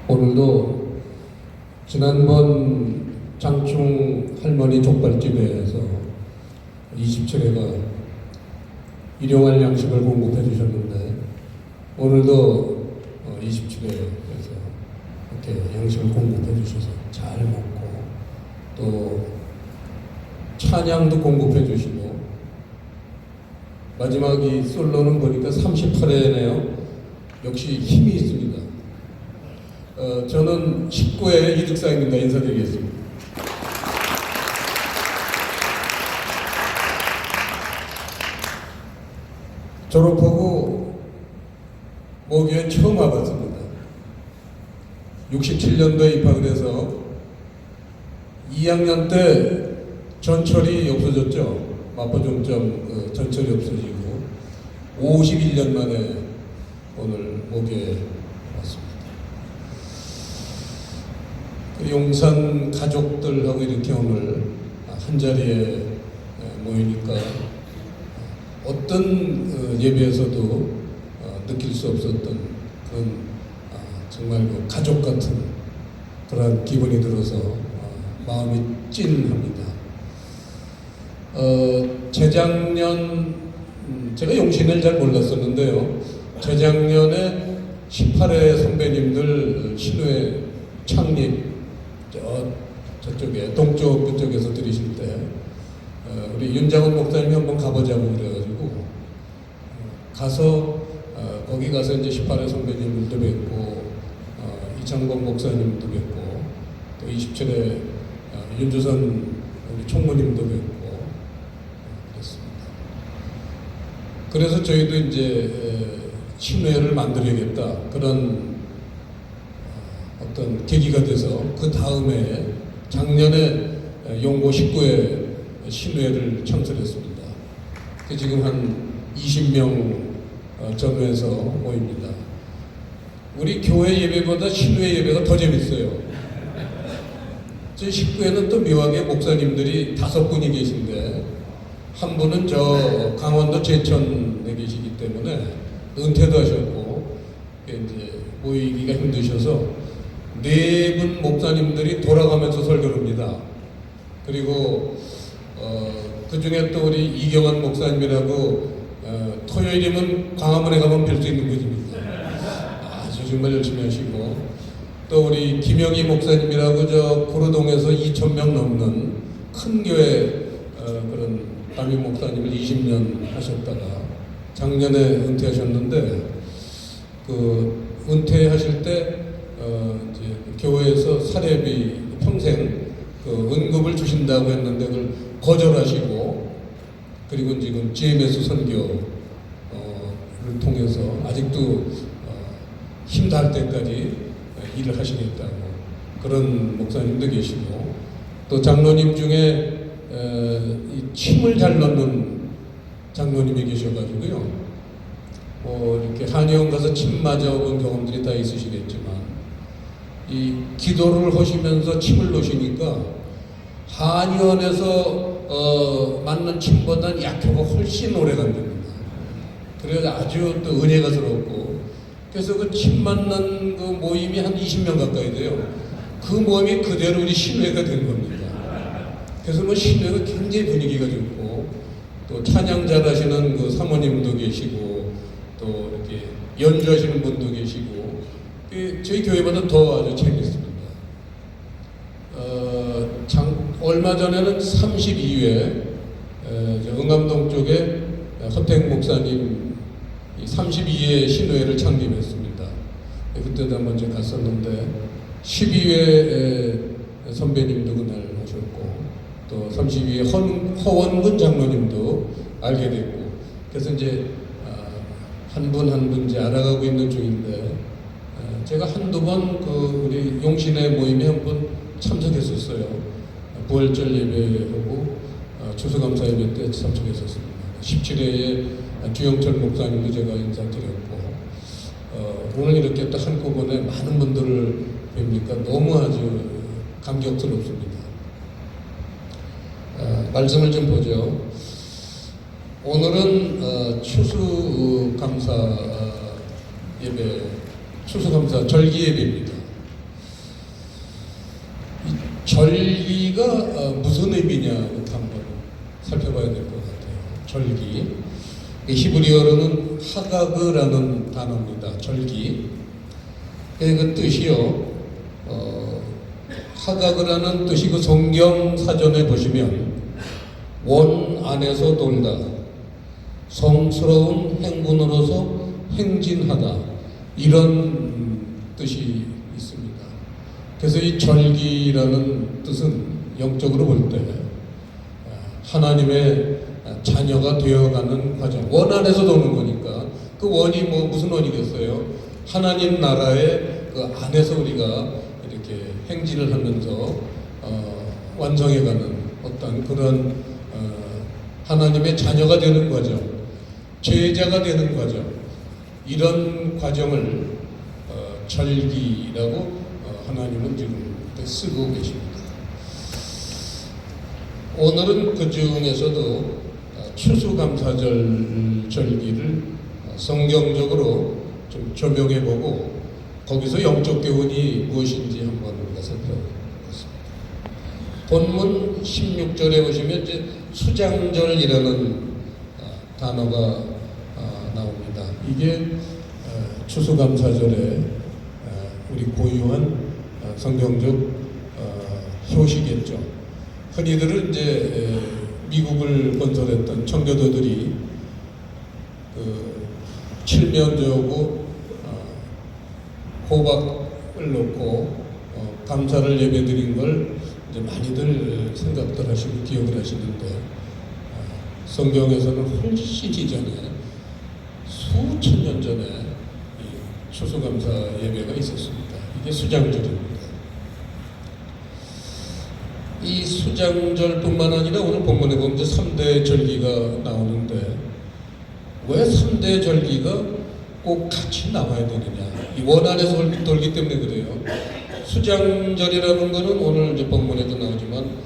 오늘도 지난번 장충 할머니 족발집에서 27회가 일용할 양식을 공급해 주셨는데, 오늘도 27회에서 이렇게 양식을 공급해 주셔서 잘 먹고, 또 찬양도 공급해 주시고, 마지막 이 솔로는 보니까 38회네요. 역시 힘이 있습니다. 저는 19회 이득사입니다. 인사드리겠습니다. 졸업하고 모교에 처음 와봤습니다. 67년도에 입학을 해서 2학년 때 전철이 없어졌죠. 마포종점 전철이 없어지고 51년 만에 오늘 모교에 왔습니다. 용산 가족들하고 이렇게 오늘 한자리에 모이니까 어떤 예배에서도 느낄 수 없었던 그런 정말 가족 같은 그런 기분이 들어서 마음이 찐합니다. 재작년 제가 용신을 잘 몰랐었는데요. 재작년에 18회 선배님들 신우회 창립 저쪽에 동쪽 그쪽에서 들으실 때 우리 윤장훈 목사님이 한번 가보자고 그래가지고 가서 거기 가서 이제 18회 선배님들도 뵙고 이창범 목사님도 뵙고 또 27회 윤주선 총무님도 뵙고 그랬습니다. 그래서 저희도 이제 신회를 만들어야겠다 그런 어떤 계기가 돼서 그 다음에 작년에 용고 19회 신회를 창설했습니다. 지금 한 20명 전후에서 모입니다. 우리 교회 예배보다 신회 예배가 더 재밌어요. 저희 19회는 또 묘하게 목사님들이 5분이 계신데, 한 분은 저 강원도 제천에 계시기 때문에 은퇴도 하셨고 이제 모이기가 힘드셔서 4분 목사님들이 돌아가면서 설교를 합니다. 그리고 그 중에 또 우리 이경환 목사님이라고 토요일이면 광화문에 가면 뵐 수 있는 분입니다. 아주 정말 열심히 하시고, 또 우리 김영희 목사님이라고 저 고르동에서 2,000명 넘는 큰 교회 그런 담임 목사님을 20년 하셨다가 작년에 은퇴하셨는데, 그 은퇴하실 때 이제 교회에서 사례비 평생 그 은급을 주신다고 했는데 그걸 거절하시고, 그리고 지금 GMS 선교를 통해서 아직도 힘닿을 때까지 일을 하시겠다고 그런 목사님도 계시고, 또 장로님 중에 이 침을 잘 넣는 장로님이 계셔가지고요. 이렇게 한의원 가서 침 맞아본 경험들이 다 있으시겠지만, 이 기도를 하시면서 침을 놓으시니까 한의원에서 맞는 침보다는 약효가 훨씬 오래 간답니다. 그래서 아주 또 은혜가 스럽고, 그래서 그 침 맞는 그 모임이 한 20명 가까이 돼요. 그 모임이 그대로 우리 신회가 된 겁니다. 그래서 뭐 신회가 굉장히 분위기가 좋고, 또 찬양 잘하시는 그 사모님도 계시고, 또 이렇게 연주하시는 분도 계시고, 저희 교회보다 더 아주 재밌습니다. 얼마 전에는 32회 응암동 쪽에 허택 목사님 32회 신회를 창립했습니다. 그때도 한번 제가 갔었는데, 12회 선배님도 그날 오셨고, 또 32회 허원근 장로님도 알게 됐고, 그래서 이제 한 분 한 분 이제 알아가고 있는 중인데, 제가 한두 번 그 우리 용신회 모임에 한 번 참석했었어요. 부활절 예배하고 추수감사 예배 때 참석했었습니다. 17회에 주영철 목사님도 제가 인사드렸고, 오늘 이렇게 또 한꺼번에 많은 분들을 뵙니까 너무 아주 감격스럽습니다. 말씀을 좀 보죠. 오늘은 추수감사 예배, 추수감사 절기 예배입니다. 절기가 무슨 의미냐부터 한번 살펴봐야 될 것 같아요. 절기. 히브리어로는 하가그라는 단어입니다. 절기. 그 뜻이요. 하가그라는 뜻이 그 성경 사전에 보시면 원 안에서 돌다, 성스러운 행군으로서 행진하다, 이런 뜻이 있습니다. 그래서 이 절기라는 뜻은 영적으로 볼 때 하나님의 자녀가 되어가는 과정, 원 안에서 도는 거니까 그 원이 무슨 원이겠어요? 하나님 나라의 그 안에서 우리가 이렇게 행진을 하면서 완성해가는 어떤 그런 하나님의 자녀가 되는 과정, 제자가 되는 과정, 이런 과정을 절기라고 하나님은 지금 쓰고 계십니다. 오늘은 그 중에서도 추수감사절 절기를 성경적으로 좀 조명해보고 거기서 영적 교훈이 무엇인지 한번 우리가 살펴보겠습니다. 본문 16절에 보시면 이제 수장절이라는 단어가 나옵니다. 이게 추수감사절에 우리 고유한 성경적 효시겠죠. 흔히들은 이제 미국을 건설했던 청교도들이 그 칠면조고 호박을 놓고 감사를 예배드린 걸 이제 많이들 생각들 하시고 기억을 하시는데 성경에서는 훨씬 이전에 수천 년 전에 이 추수감사 예배가 있었습니다. 이게 수장절입니다. 이 수장절뿐만 아니라 오늘 본문에 보면 3대 절기가 나오는데 왜 3대 절기가 꼭 같이 나와야 되느냐? 이 원 안에서 돌기 때문에 그래요. 수장절이라는 것은 오늘 이제 본문에도 나오지만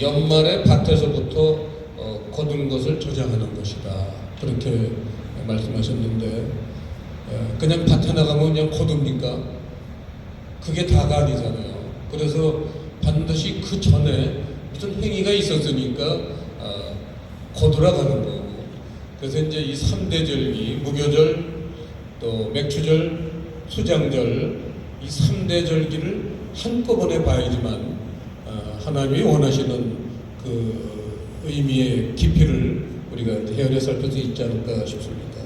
연말에 밭에서부터 거둔 것을 저장하는 것이다. 그렇게 말씀하셨는데 그냥 밭에 나가면 그냥 거둡니까? 그게 다가 아니잖아요. 그래서 반드시 그 전에 무슨 행위가 있었으니까 거두러 가는 거고. 그래서 이제 이 3대 절기, 무교절, 또 맥추절, 수장절, 이 3대 절기를 한꺼번에 봐야지만 하나님이 원하시는 그 의미의 깊이를 우리가 헤아려 살필 수 있지 않을까 싶습니다.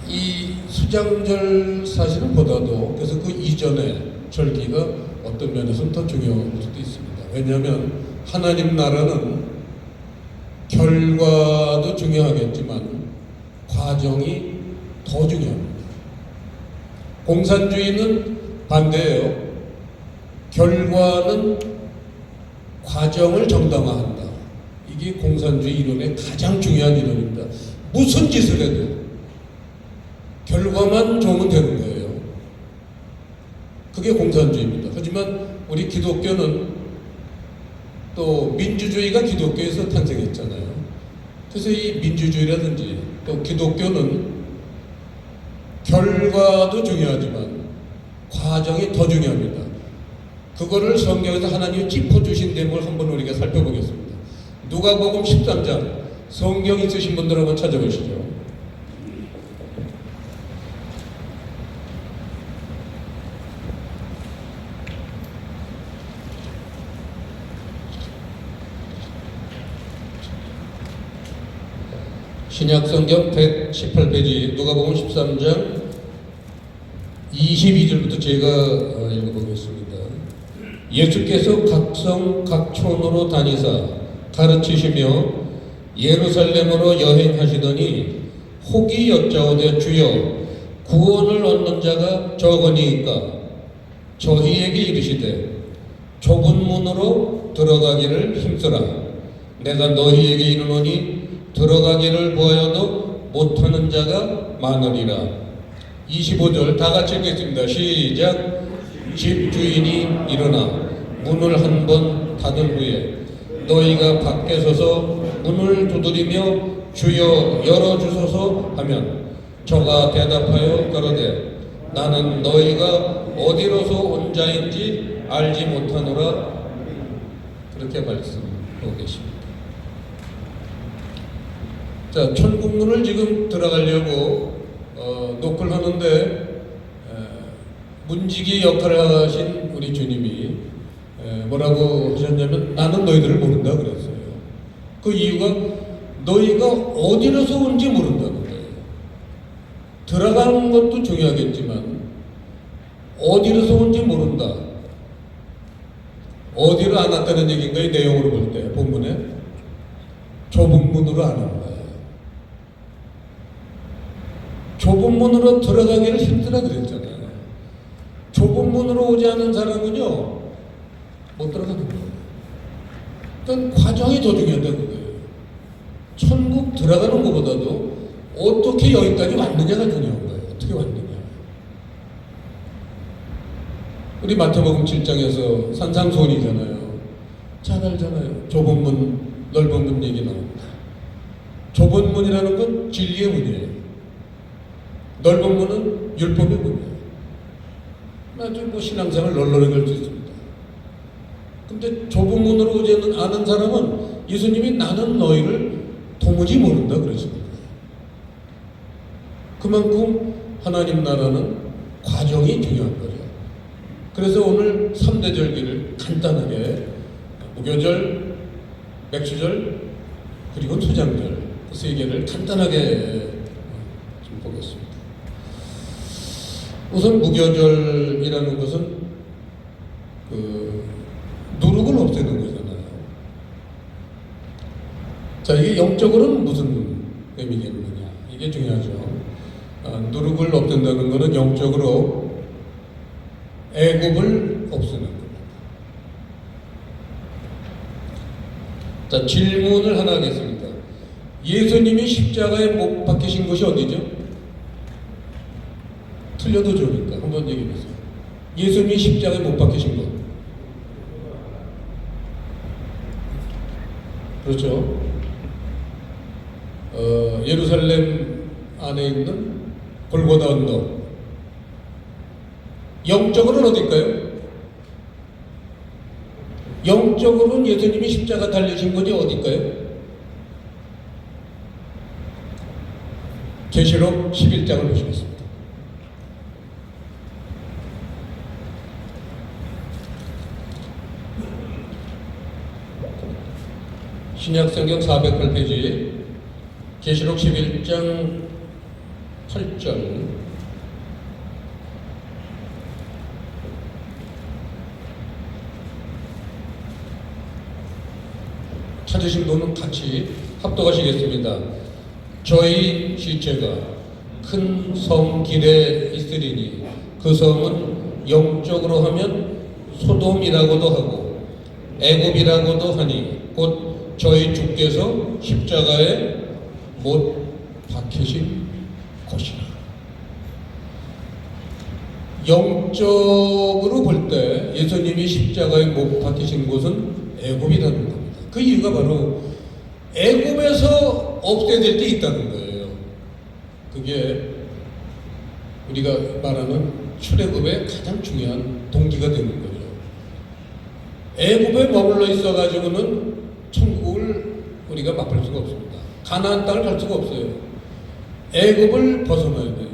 이 수장절 사실은 보다도 그래서 그 이전에 절기가 어떤 면에서는 더 중요할 수도 있습니다. 왜냐하면 하나님 나라는 결과도 중요하겠지만 과정이 더 중요합니다. 공산주의는 반대예요. 결과는 과정을 정당화한다. 이게 공산주의 이론의 가장 중요한 이론입니다. 무슨 짓을 해도 결과만 좋으면 되는 거예요. 그게 공산주의입니다. 하지만 우리 기독교는 또 민주주의가 기독교에서 탄생했잖아요. 그래서 이 민주주의라든지 또 기독교는 결과도 중요하지만 과정이 더 중요합니다. 그거를 성경에서 하나님이 짚어주신 내용을 한번 우리가 살펴보겠습니다. 누가복음 13장, 성경 있으신 분들 한번 찾아보시죠. 신약성경 118페이지 누가복음 13장 22절부터 제가 읽어보겠습니다. 예수께서 각성 각촌으로 다니사 가르치시며 예루살렘으로 여행하시더니 혹이 여짜오되 주여 구원을 얻는 자가 적으니이까 저희에게 이르시되 좁은 문으로 들어가기를 힘쓰라. 내가 너희에게 이르노니 들어가기를 보아도 못하는 자가 많으리라. 25절 다 같이 읽겠습니다. 시작. 집주인이 일어나 문을 한 번 닫은 후에 너희가 밖에 서서 문을 두드리며 주여 열어주소서 하면 저가 대답하여 가로되 나는 너희가 어디로서 온 자인지 알지 못하노라 그렇게 말씀하고 계십니다. 자, 천국문을 지금 들어가려고 노크를 하는데 문지기 역할을 하신 우리 주님이 뭐라고 하셨냐면 나는 너희들을 모른다 그랬어요. 그 이유가 너희가 어디로서 온지 모른다는 거예요. 들어가는 것도 중요하겠지만 어디로서 온지 모른다. 어디로 안 왔다는 얘기인가요? 내용으로 볼 때 본문에 좁은 문으로 안 온 거예요. 좁은 문으로 들어가기를 힘들다 그랬잖아요. 좁은 문으로 오지 않은 사람은요 못 들어가는 거예요. 그러니까 과정이 더 중요하다는 거예요. 천국 들어가는 것보다도 어떻게 여기까지 왔느냐가 중요한 거예요. 어떻게 왔느냐. 우리 마태복음 7장에서 산상수훈이잖아요. 잘 알잖아요. 좁은 문, 넓은 문 얘기 나옵니다. 좁은 문이라는 건 진리의 문이에요. 넓은 문은 율법의 문이에요. 아주 뭐 신앙생활 널널하게 할 수 있습니다. 근데 좁은 문으로 오지 않은 사람은 예수님이 나는 너희를 도무지 모른다 그러십니다. 그만큼 하나님 나라는 과정이 중요한 거죠. 그래서 오늘 3대 절기를 간단하게 무교절, 맥주절, 그리고 투장절 그 세 개를 간단하게 좀 보겠습니다. 우선 무교절이라는 것은 누룩을 없애는 거잖아요. 자, 이게 영적으로는 무슨 의미겠느냐? 이게 중요하죠. 누룩을 없앤다는 것은 영적으로 애굽을 없애는 겁니다. 자, 질문을 하나 하겠습니다. 예수님이 십자가에 못 박히신 곳이 어디죠? 틀려도 좋으니까 한번 얘기해 보세요. 예수님이 십자가에 못 박히신 곳. 그렇죠. 예루살렘 안에 있는 골고다 언덕. 영적으로는 어딜까요? 영적으로는 예수님이 십자가 달리신 곳이 어딜까요? 계시록 11장을 보시겠습니다. 신약성경 408페이지 계시록 11장 8절 찾으신 분은 같이 합독하시겠습니다. 저희 시체가 큰 성 길에 있으리니 그 성은 영적으로 하면 소돔이라고도 하고 애굽이라고도 하니 곧 저희 주께서 십자가에 못 박히신 곳이라. 영적으로 볼 때 예수님이 십자가에 못 박히신 곳은 애굽이라는 겁니다. 그 이유가 바로 애굽에서 없애야 될 때 있다는 거예요. 그게 우리가 말하는 출애굽의 가장 중요한 동기가 되는 거죠. 애굽에 머물러 있어 가지고는 천국을 우리가 맛볼 수가 없습니다. 가나안 땅을 갈 수가 없어요. 애굽을 벗어나야 돼요.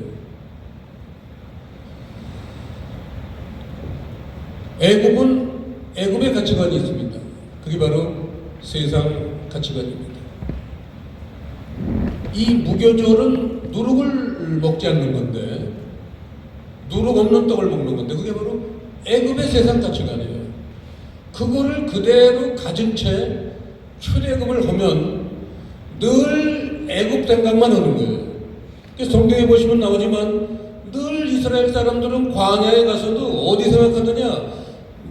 애굽의 가치관이 있습니다. 그게 바로 세상 가치관입니다. 이 무교절은 누룩을 먹지 않는 건데, 누룩 없는 떡을 먹는 건데, 그게 바로 애굽의 세상 가치관이에요. 그거를 그대로 가진 채 출애굽을 하면 늘 애굽 생각만 하는 거예요. 그래서 성경에 보시면 나오지만 늘 이스라엘 사람들은 광야에 가서도 어디 생각하느냐?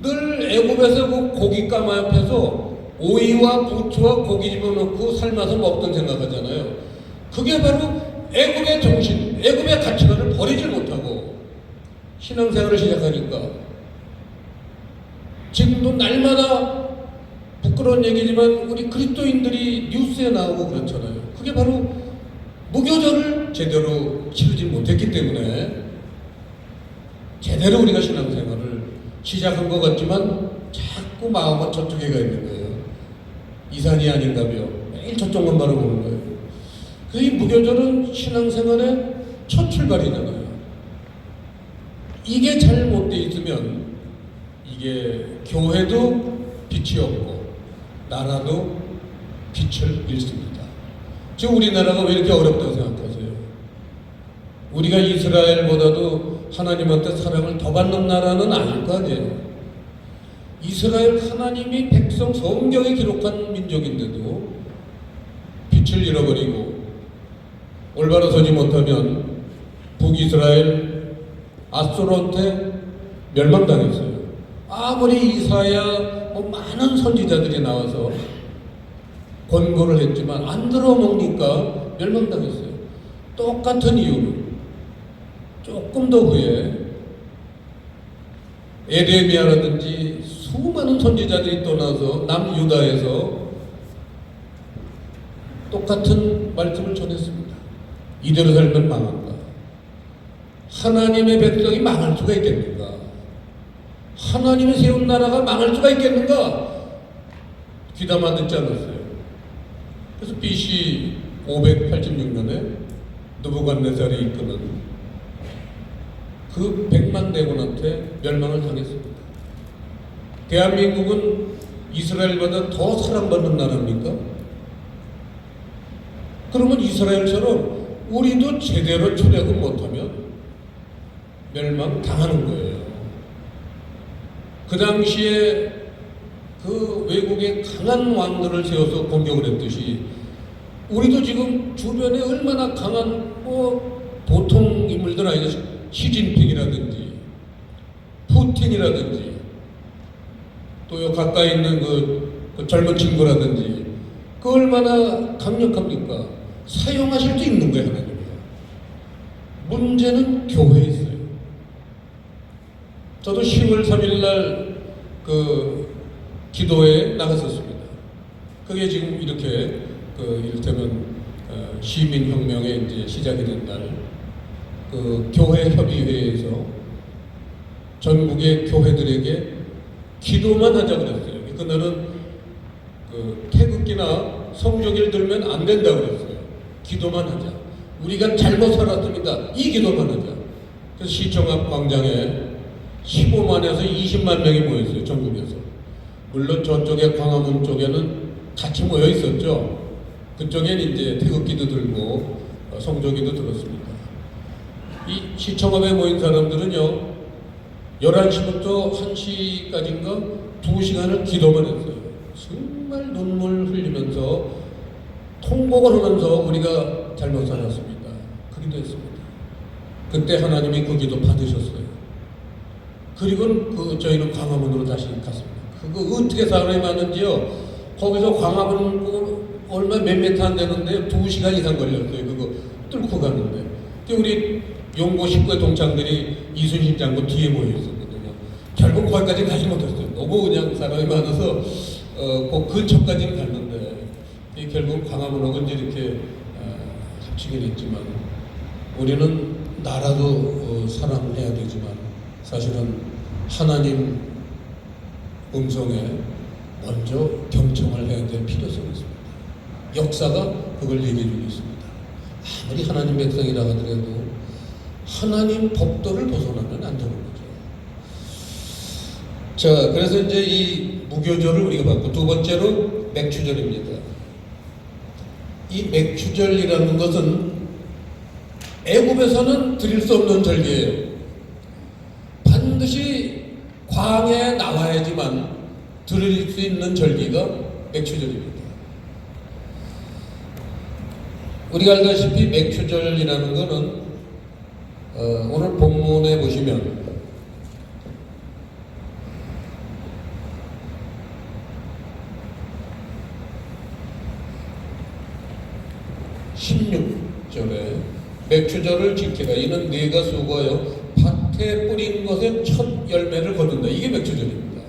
늘 애굽에서 그 고깃감 앞에서 오이와 부추와 고기 집어넣고 삶아서 먹던 생각하잖아요. 그게 바로 애굽의 정신, 애굽의 가치관을 버리질 못하고 신앙생활을 시작하니까 지금도 날마다 부끄러운 얘기지만 우리 그리스도인들이 뉴스에 나오고 그렇잖아요. 그게 바로 무교절을 제대로 치르지 못했기 때문에 제대로 우리가 신앙생활을 시작한 것 같지만 자꾸 마음은 저쪽에 가 있는 거예요. 이 산이 아닌가며 매일 저쪽만 바라보는 거예요. 그래서 이 무교절은 신앙생활의 첫 출발이잖아요. 이게 잘못돼 있으면 이게 교회도 빛이 없고 나라도 빛을 잃습니다. 지금 우리나라가 왜 이렇게 어렵다고 생각하세요? 우리가 이스라엘보다도 하나님한테 사랑을 더 받는 나라는 아닐 거 아니에요. 이스라엘 하나님이 백성 성경에 기록한 민족인데도 빛을 잃어버리고 올바로 서지 못하면 북이스라엘 아수르한테 멸망당했어요. 아무리 이사야 많은 선지자들이 나와서 권고를 했지만 안 들어먹으니까 멸망당했어요. 똑같은 이유로 조금 더 후에 에레미야라든지 수많은 선지자들이 떠나서 남유다에서 똑같은 말씀을 전했습니다. 이대로 살면 망한다. 하나님의 백성이 망할 수가 있겠는가? 하나님이 세운 나라가 망할 수가 있겠는가? 귀담아 듣지 않았어요. 그래서 BC 586년에 느부갓네살이 이끄는 그 100만 대군한테 멸망을 당했습니다. 대한민국은 이스라엘보다 더 사랑받는 나라입니까? 그러면 이스라엘처럼 우리도 제대로 출애굽 못하면 멸망당하는 거예요. 그 당시에 그 외국의 강한 왕들을 세워서 공격을 했듯이 우리도 지금 주변에 얼마나 강한 보통 인물들 아니죠. 시진핑이라든지 푸틴이라든지 또 가까이 있는 그 젊은 친구라든지 그 얼마나 강력합니까? 사용하실 수 있는 거예요, 하나님이. 문제는 교회에 있어요. 저도 10월 3일 날 그 기도에 나갔었습니다. 그게 지금 이렇게 이를테면 시민혁명의 이제 시작이 된 날, 그 교회협의회에서 전국의 교회들에게 기도만 하자 그랬어요. 그날은 그 태극기나 성조기를 들면 안 된다고 그랬어요. 기도만 하자. 우리가 잘못 살았습니다. 이 기도만 하자. 그래서 시청 앞 광장에 15만에서 20만 명이 모였어요. 전국에서. 물론 저쪽에 광화문 쪽에는 같이 모여 있었죠. 그쪽엔 이제 태극기도 들고 성조기도 들었습니다. 이 시청 앞에 모인 사람들은요, 11시부터 1시까지인가 2시간을 기도만 했어요. 정말 눈물 흘리면서 통곡을 하면서 우리가 잘못 살았습니다. 그 기도했습니다. 그때 하나님이 그 기도 받으셨어요. 그리고 저희는 광화문으로 다시 갔습니다. 그거 어떻게 사람이 많은지요. 거기서 광화문 얼마 몇 미터 안 되는데 2시간 이상 걸렸어요. 그거 뚫고 가는데. 우리 용고 식구의 동창들이 이순신 장군 뒤에 모여 있었거든요. 결국 거기까지 가지 못했어요. 너무 그냥 사람이 많아서 그 근처까지는 갔는데 결국 광화문하고 이제 이렇게 합치긴 했지만 우리는 나라도 사랑해야 되지만 사실은 하나님 음성에 먼저 경청을 해야 될 필요성이 있습니다. 역사가 그걸 얘기해 주고 있습니다. 아무리 하나님 백성이라 하더라도 하나님 법도를 벗어나면 안 되는 거죠. 자, 그래서 이제 이 무교절을 우리가 봤고, 두 번째로 맥추절입니다. 이 맥추절이라는 것은 애굽에서는 드릴 수 없는 절기예요. 반드시 광야에 나와야지만 드릴 수 있는 절기가 맥추절입니다. 우리가 알다시피 맥추절이라는 것은 오늘 본문에 보시면 16절에 맥추절을 지키라. 이는 네가 수고하여 밭에 뿌린 것에 첫 열매를 거둔다. 이게 맥추절입니다.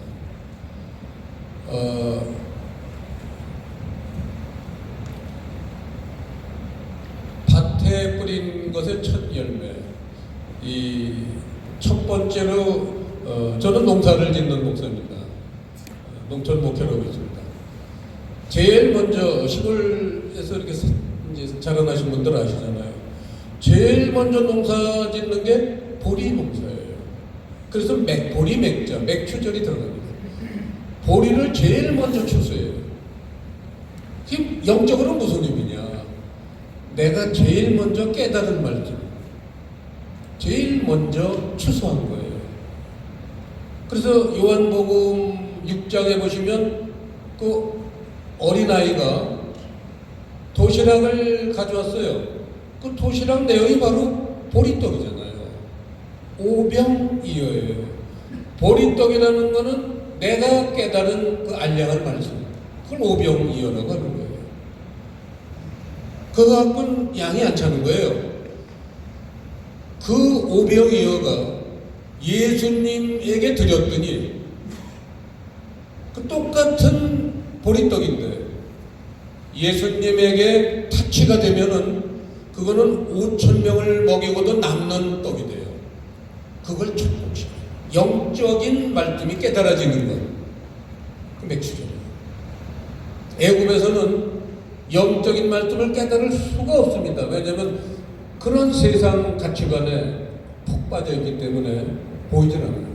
밭에 뿌린 것의 첫 열매. 이 첫 번째로 저는 농사를 짓는 목사입니다. 농촌 목회라고 있습니다. 제일 먼저 시골에서 이렇게 이제 자라나신 분들 아시잖아요. 제일 먼저 농사 짓는 게 보리 농사예요. 그래서 보리 맥자, 맥추절이 들어갑니다. 보리를 제일 먼저 추수해요. 그게 영적으로 무슨 의미냐? 내가 제일 먼저 깨달은 말씀, 제일 먼저 추수한 거예요. 그래서 요한복음 6장에 보시면 그 어린아이가 도시락을 가져왔어요. 그 도시락 내용이 바로 보리떡이잖아요. 오병이어예요. 보리떡이라는 거는 내가 깨달은 그 알량한 말씀, 그걸 오병이어라고 하는 거예요. 그거 갖고는 양이 안 차는 거예요. 그 오병이어가 예수님에게 드렸더니 그 똑같은 보리떡인데 예수님에게 타치가 되면은 그거는 5,000명을 먹이고도 남는 떡이 돼요. 그걸 조금씩 영적인 말씀이 깨달아지는 것, 그 맥주죠. 애굽에서는 영적인 말씀을 깨달을 수가 없습니다. 왜냐하면 그런 세상 가치관에 푹 빠져있기 때문에 보이질 않아요.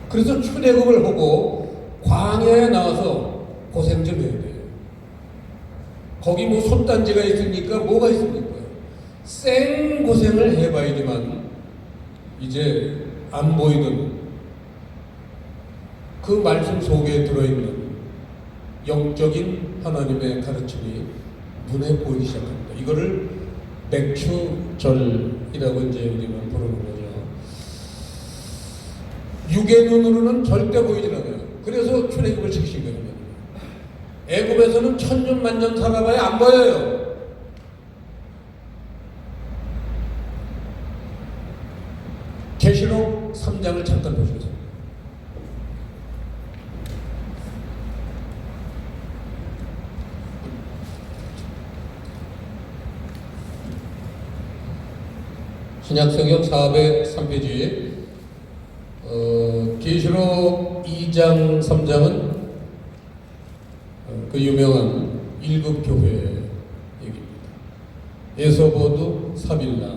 그래서 출애굽을 하고 광야에 나와서 고생 좀 해야 돼요. 거기 뭐 솥단지가 있으니까 뭐가 있습니까? 생 고생을 해봐야지만 이제 안 보이는 그 말씀 속에 들어있는 영적인 하나님의 가르침이 눈에 보이기 시작합니다. 이거를 맥추절이라고 이제 우리는 부르는 거죠. 육의 눈으로는 절대 보이질 않아요. 그래서 출애굽을 시키신 거예요. 애굽에서는 1000년 만년 살아봐야 안 보여요. 계시록 3장을 잠깐 보시겠습니다. 신약성경 403페이지 계시록 2장 3장은 그 유명한 1급 교회 얘기입니다. 에서보드 사빌라.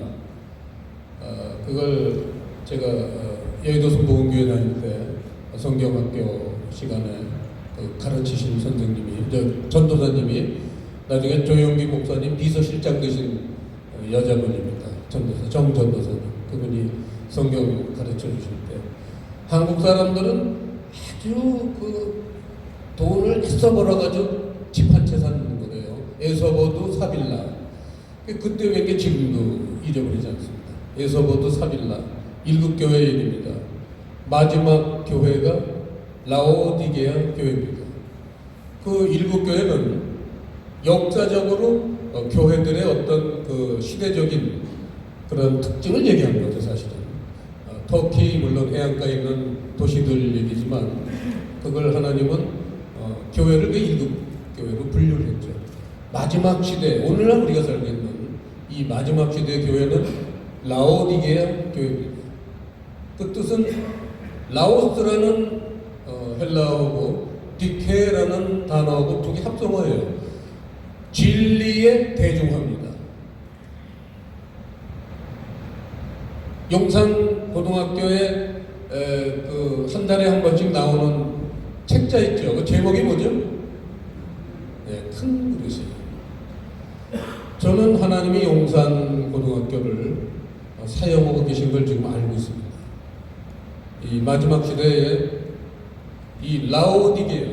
그걸 제가 여의도 순복음교회 다닐 때 성경학교 시간에 그 가르치신 선생님이, 전도사님이 나중에 조영기 목사님 비서실장 되신 여자분입니다. 전도사, 정전도사님. 그분이 성경 가르쳐 주실 때 한국 사람들은 아주 그 돈을 애써 벌어가지고 집 한 채 사는 거예요. 에서보드 사빌라. 그때 왠게 지금도 잊어버리지 않습니다. 에서보드 사빌라. 1급 교회 얘기입니다. 마지막 교회가 라오디게아 교회입니다. 그 1급 교회는 역사적으로 교회들의 어떤 그 시대적인 그런 특징을 얘기하는 거죠, 사실은. 터키, 물론 해안가에 있는 도시들 얘기지만 그걸 하나님은 교회를 그 1급 교회로 분류를 했죠. 마지막 시대, 오늘날 우리가 살고 있는 이 마지막 시대의 교회는 라오디게아 교회입니다. 그 뜻은 라오스라는 헬라어고 디케라는 단어하고 두 개 합성어예요. 진리의 대중화입니다. 용산 고등학교에 그 한 달에 한 번씩 나오는 책자 있죠. 그 제목이 뭐죠? 네, 큰 그릇이에요. 저는 하나님이 용산 고등학교를 사용하고 계신 걸 지금 알고 있습니다. 이 마지막 시대에 이 라오디게아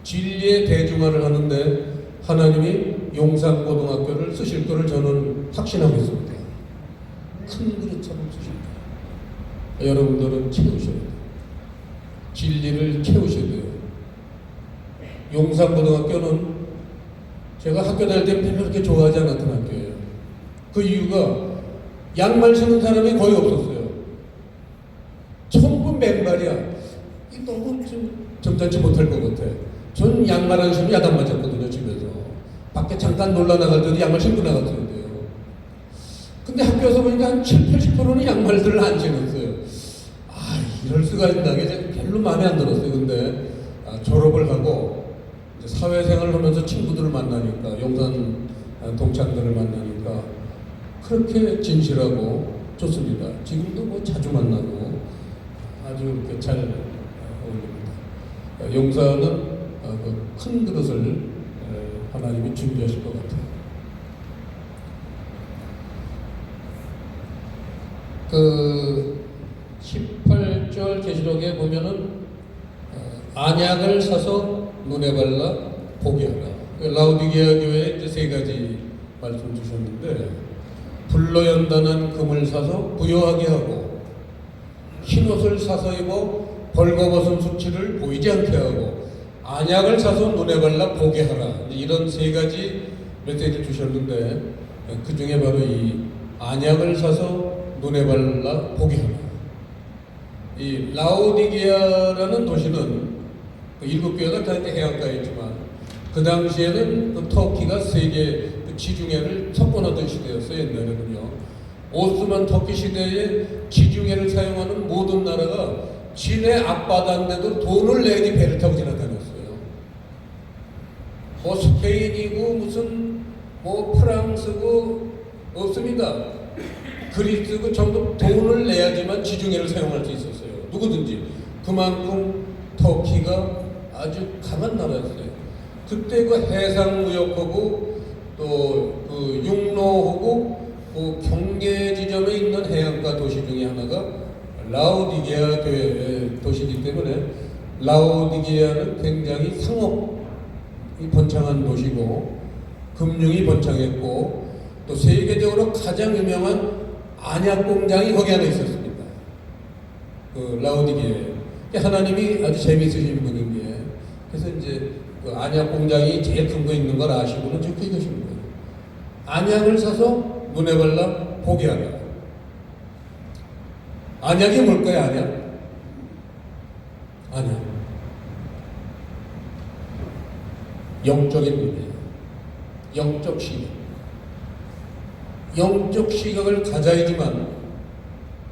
진리의 대중화를 하는데 하나님이 용산 고등학교를 쓰실 거를 저는 확신하고 있습니다. 큰 그릇처럼 쓰실 거예요. 여러분들은 채우셔야 돼요. 진리를 채우셔야 돼요. 용산 고등학교는 제가 학교 다닐 때 별로 그렇게 좋아하지 않았던 학교예요. 그 이유가 양말 신는 사람이 거의 없었어요. 전부 맨발이야. 너무 좀 점잖지 못할 것 같아. 전 양말 안 신으면 야단 맞았거든요, 집에서. 밖에 잠깐 놀러 나갈 때도 양말 신고 나갔어야 돼요. 근데 학교에서 보니까 한 70, 80%는 양말들을 안 신었어요. 이럴 수가 있다는 게 제가 별로 마음에 안 들었어요. 근데 졸업을 하고 이제 사회생활을 하면서 친구들을 만나니까, 용산 동창들을 만나니까 그렇게 진실하고 좋습니다. 지금도 뭐 자주 만나고 아주 이렇게 잘 어울립니다. 용산은 그 큰 그릇을 하나님이 준비하실 것 같아요. 그 18절 계시록에 보면은 안약을 사서 눈에 발라 보게 하라. 라우디게아 교회에 이제 세 가지 말씀 주셨는데, 불로 연단한 금을 사서 부요하게 하고, 흰옷을 사서 입어 벌거벗은 수치를 보이지 않게 하고, 안약을 사서 눈에 발라 보게 하라. 이런 세 가지 메시지를 주셨는데, 그 중에 바로 이 안약을 사서 눈에 발라 보게 하라. 이 라오디게아라는 도시는 그 일곱 교회가 다 해안가에 있지만, 그 당시에는 그 터키가 세계 그 지중해를 석권하던 시대였어요. 옛날에는요. 오스만 터키 시대에 지중해를 사용하는 모든 나라가 지네 앞바다인데도 돈을 내니 배를 타고 지나다녔어요. 뭐 스페인이고 무슨 뭐 프랑스고 없습니다. 그리스고 전부 돈을 내야지만 지중해를 사용할 수 있었어요. 누구든지. 그만큼 터키가 아주 강한 나라였어요. 그때 그 해상무역하고 또 그 육로하고 그 경계 지점에 있는 해안가 도시 중에 하나가 라오디게아 교회 도시이기 때문에, 라오디게아는 굉장히 상업이 번창한 도시고 금융이 번창했고, 또 세계적으로 가장 유명한 안약 공장이 거기 안에 있었습니다. 그 라오디게아에. 하나님이 아주 재미있으신 분인 게, 그래서 이제 그 안약 공장이 제일 큰 거 있는 걸 아시고는 적혀 계신 거예요. 안약을 사서 눈에 발라 보게 하라. 안약이 뭘까요? 안약? 안약. 영적인 의미예요. 영적 시각. 영적 시각을 가져야지만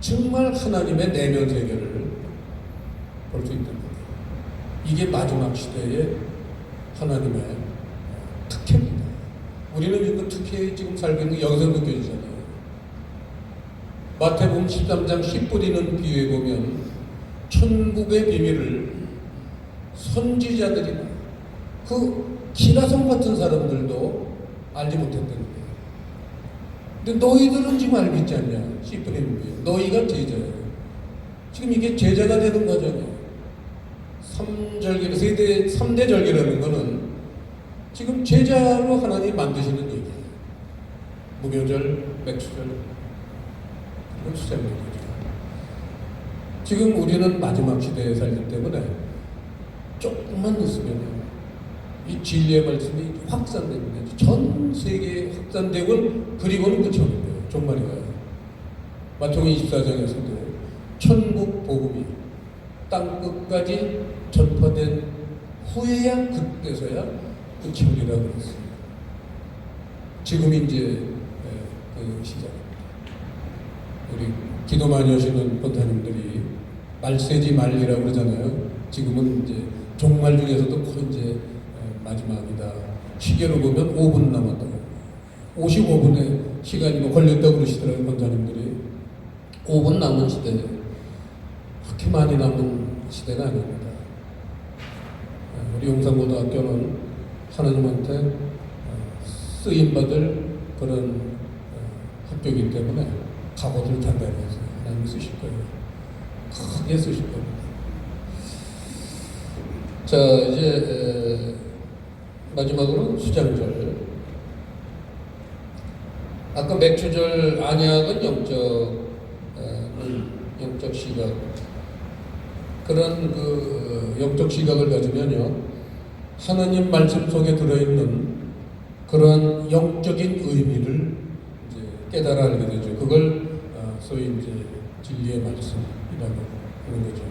정말 하나님의 내면 세계를 볼 수 있는 거예요. 이게 마지막 시대의 하나님의 특혜입니다. 우리는 그 특혜 지금 살고 있는 게 여기서 느껴지잖아요. 마태복음 13장 씨 뿌리는 비유에 보면 천국의 비밀을 선지자들이나 그 기라성 같은 사람들도 알지 못했다는 거예요. 근데 너희들은 지금 알고 있지 않냐? 씨 뿌리는 비유. 너희가 제자예요. 지금 이게 제자가 되는 과정이에요. 3대 절기라는 거는 지금 제자로 하나님 만드시는 얘기예요. 무교절, 맥주절, 그리고 수장절이죠. 지금 우리는 마지막 시대에 살기 때문에 조금만 늦으면 이 진리의 말씀이 확산됩니다. 전 세계에 확산되고, 그리고는 끝이 없는 거예요. 종말이 와요. 마태복음 24장에서도 천국 복음이 땅 끝까지 전파된 후에야, 그때서야 끝이 오리라고 그랬어요. 지금이 이제 그 시작입니다. 우리 기도 많이 하시는 권사님들이 말세지 말리라고 그러잖아요. 지금은 이제 종말 중에서도 거의 이제 마지막이다. 시계로 보면 5분 남았다고. 55분의 시간이 뭐 걸렸다고 그러시더라고요, 권사님들이. 5분 남은 시대. 그렇게 많이 남은 시대가 아닙니다. 우리 용산고등학교는 하나님한테 쓰임받을 그런 학교이기 때문에 각오를 단단히 해서 하나님 쓰실 거예요. 크게 쓰실 겁니다. 자, 이제 마지막으로 수장절. 아까 맥주절 안약은 영적 시각. 그런 그 영적 시각을 가지면요, 하나님 말씀 속에 들어있는 그런 영적인 의미를 이제 깨달아 알게 되죠. 그걸 소위 이제 진리의 말씀이라고 하는 거죠.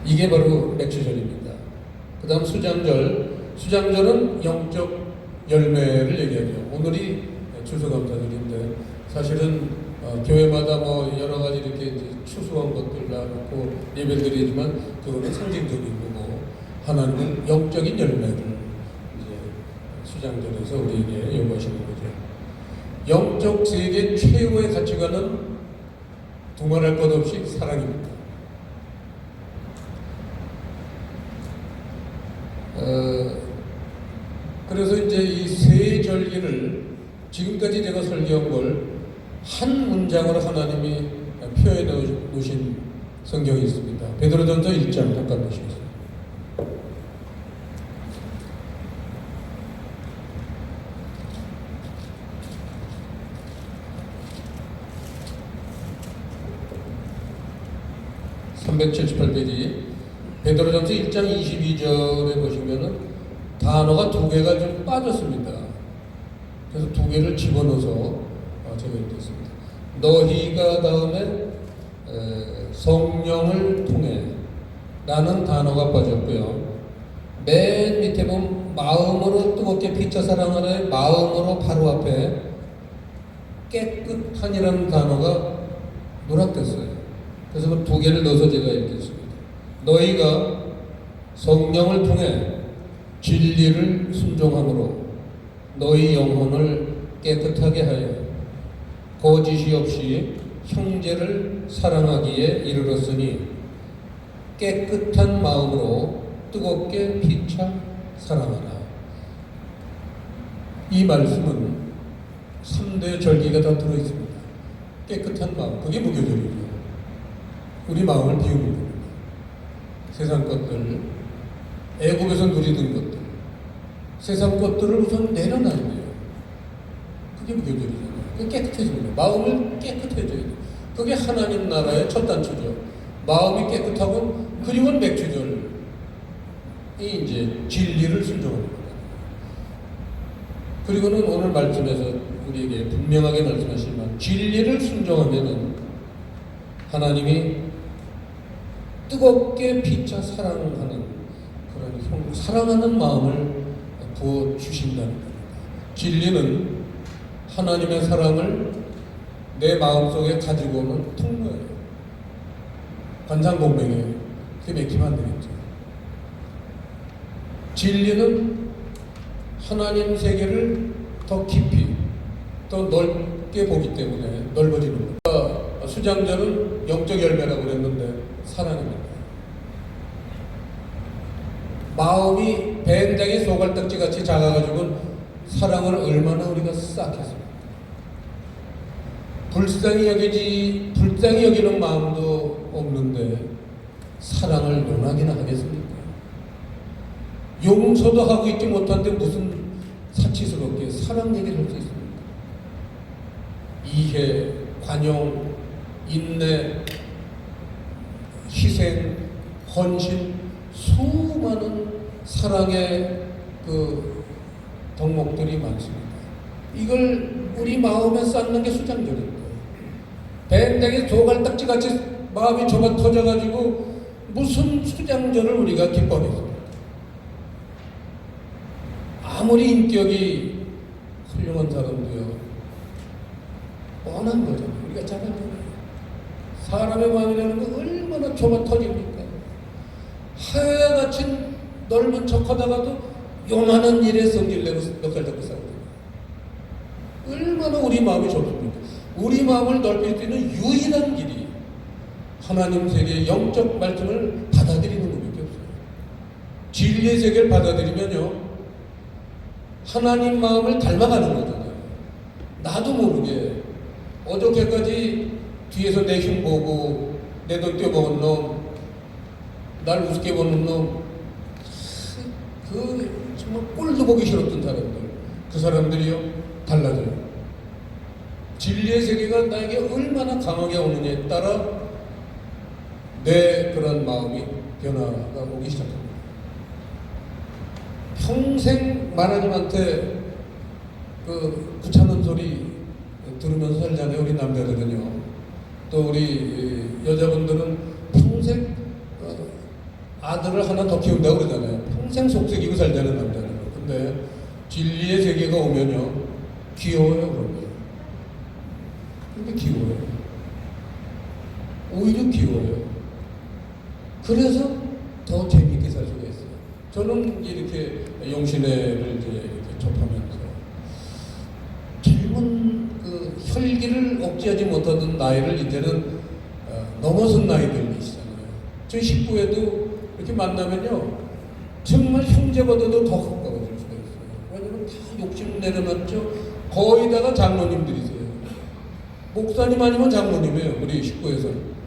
이게 바로 맥주절입니다. 그 다음 수장절. 수장절은 영적 열매를 얘기하죠. 오늘이 추수감사절인데 사실은 교회마다 뭐 여러 가지 이렇게 이제 추수한 것들 놔놓고 예배를 드리지만 그거는 상징적인 거고 하나님은 영적인 열매를 이제 수장전에서 우리에게 요구하시는 거죠. 영적 세계 최고의 가치관은 두말할 것 없이 사랑입니다. 그래서 이제 이 세 절기를 지금까지 제가 설교한 걸 한 문장으로 하나님이 표현해 놓으신 성경이 있습니다. 베드로전서 1장 잠깐 보시겠습니다. (378페이지) 베드로전서 1장 22절에 보시면은 단어가 두 개가 좀 빠졌습니다. 그래서 두 개를 집어넣어서 제가 읽겠습니다. 너희가 다음에 성령을 통해 라는 단어가 빠졌고요. 맨 밑에 보면 마음으로 뜨겁게 피차 사랑하는 마음으로 바로 앞에 깨끗한이라는 단어가 누락됐어요. 그래서 그 두 개를 넣어서 제가 읽겠습니다. 너희가 성령을 통해 진리를 순종함으로 너희 영혼을 깨끗하게 하여 거짓이 없이 형제를 사랑하기에 이르렀으니 깨끗한 마음으로 뜨겁게 피차 사랑하라. 이 말씀은 3대 절기가 다 들어있습니다. 깨끗한 마음, 그게 무교절이죠. 우리 마음을 비우는 겁니다. 세상 것들, 애국에서 누리던 것들, 세상 것들을 우선 내려놔야 돼요. 그게 무교절이잖아요. 그게 깨끗해지는 거예요. 마음을 깨끗해져야 돼요. 그게 하나님 나라의 첫 단추죠. 마음이 깨끗하고 그리고는 맥주절이 이제 진리를 순종하는 거예요. 그리고는 오늘 말씀에서 우리에게 분명하게 말씀하시지만 진리를 순종하면은 하나님이 뜨겁게 피차 사랑하는 그런 사랑하는 마음을 부어 주신다는 겁니다. 진리는 하나님의 사랑을 내 마음속에 가지고 오는 통로예요. 관상공명이에요. 그게 맥히면 안 되겠죠. 진리는 하나님 세계를 더 깊이, 더 넓게 보기 때문에 넓어지는 거예요. 수장절은 영적 열매라고 그랬는데 사랑입니다. 마음이 뱀장의 소갈딱지 같이 작아가지고 사랑을 얼마나 우리가 쌓겠습니까? 불쌍히 여기는 마음도 없는데 사랑을 논하기나 하겠습니까? 용서도 하고 있지 못한데 무슨 사치스럽게 사랑 얘기를 할 수 있습니까? 이해, 관용, 인내, 희생, 헌신, 수많은 사랑의 그 덕목들이 많습니다. 이걸 우리 마음에 쌓는 게 수장절입니다. 밴댕이 소갈딱지 같이 마음이 좁아 터져가지고 무슨 수장절을 우리가 기뻐하겠습니까? 아무리 인격이 훌륭한 사람도요, 뻔한 거잖아요. 우리가 잘 알잖아요. 사람의 마음이라는 거 얼마나 좁아 터집니까? 하얗같이 넓은 척하다가도 요만한 일에 성질 내고 몇 살 잡고 싸우고 얼마나 우리 마음이 좁습니까? 우리 마음을 넓힐 수 있는 유일한 길이 하나님 세계의 영적 말씀을 받아들이는 것밖에 없어요. 진리의 세계를 받아들이면요, 하나님 마음을 닮아가는 거잖아요. 나도 모르게 어저께까지 뒤에서 내 흉 보고 내 돈 떼어먹은 놈, 날 우습게 보는 놈, 그 정말 꼴도 보기 싫었던 사람들, 그 사람들이요 달라져요. 진리의 세계가 나에게 얼마나 강하게 오느냐에 따라 내 그런 마음이 변화가 오기 시작합니다. 평생 하나님한테 그 구차는 소리 들으면서 살잖아요, 우리 남자들은요. 또 우리 여자분들은 평생 아들을 하나 더 키운다고 그러잖아요. 평생 속삭이고 살자는 남자는. 근데 진리의 세계가 오면요, 귀여워요, 그런 거예요. 근데 귀여워요. 오히려 귀여워요. 그래서 더 재미있게 살 수가 있어요. 저는 이렇게 용신회를 이제 이렇게 접하면서 젊은 그 혈기를 억제하지 못하던 나이를 이제는 넘어선 나이들이 있잖아요. 저희 식구에도 이렇게 만나면요, 정말 형제보다도 더 가까워질 수가 있어요. 왜냐면 다 욕심 내려놨죠. 거의 다가 장로님들이세요. 목사님 아니면 장로님이에요, 우리 식구에서는.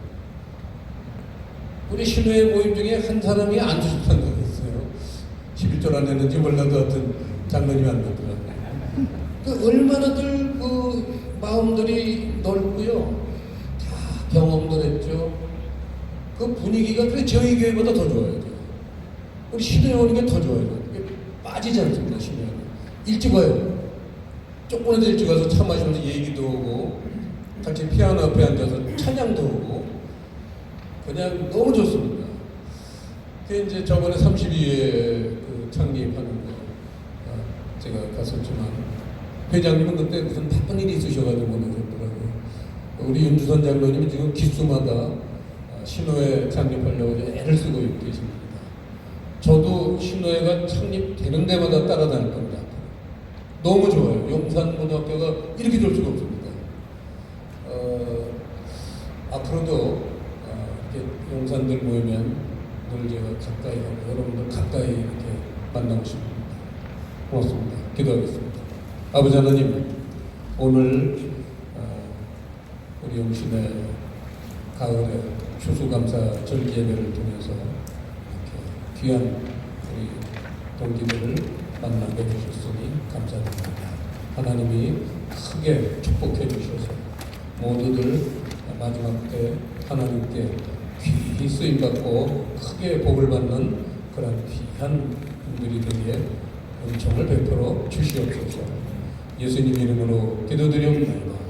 우리 신우의 모임 중에 한 사람이 안수집사가 있어요. 11절 안 했는지 몰라도 하여튼 장로님이 안 됐더라고요. 그 얼마나들 그 마음들이 넓고요. 다 경험들 했죠. 그 분위기가 그래 저희 교회보다 더 좋아요. 우리 신우에 오는 게 더 좋아요. 빠지지 않습니다, 신우에는. 일찍 와요. 조금이라도 일찍 와서 차 마시면서 얘기도 하고 같이 피아노 앞에 앉아서 찬양도 하고 그냥 너무 좋습니다. 그 이제 저번에 32회 그 창립하는 거 제가 갔었지만 회장님은 그때 무슨 바쁜 일이 있으셔가지고 못 오셨더라고요. 우리 윤주선 장로님이 지금 기수마다 신호회 창립하려고 애를 쓰고 계십니다. 저도 신호회가 창립되는 데마다 따라다닐 겁니다. 너무 좋아요. 용산고등학교가 이렇게 될 수가 없습니다. 앞으로도 이렇게 용산들 모이면 늘 제가 가까이 가고 여러분들 가까이 이렇게 만나고 싶습니다. 고맙습니다. 기도하겠습니다. 아버지 하나님, 오늘 우리 용신의 가을에 추수감사 절기 예배를 통해서 이렇게 귀한 우리 동기들을 만나게 해주셨으니 감사드립니다. 하나님이 크게 축복해 주셔서 모두들 마지막 때 하나님께 귀히 쓰임받고 크게 복을 받는 그런 귀한 분들이 되기에 은총을 베풀어 주시옵소서. 예수님 이름으로 기도드리옵나이다.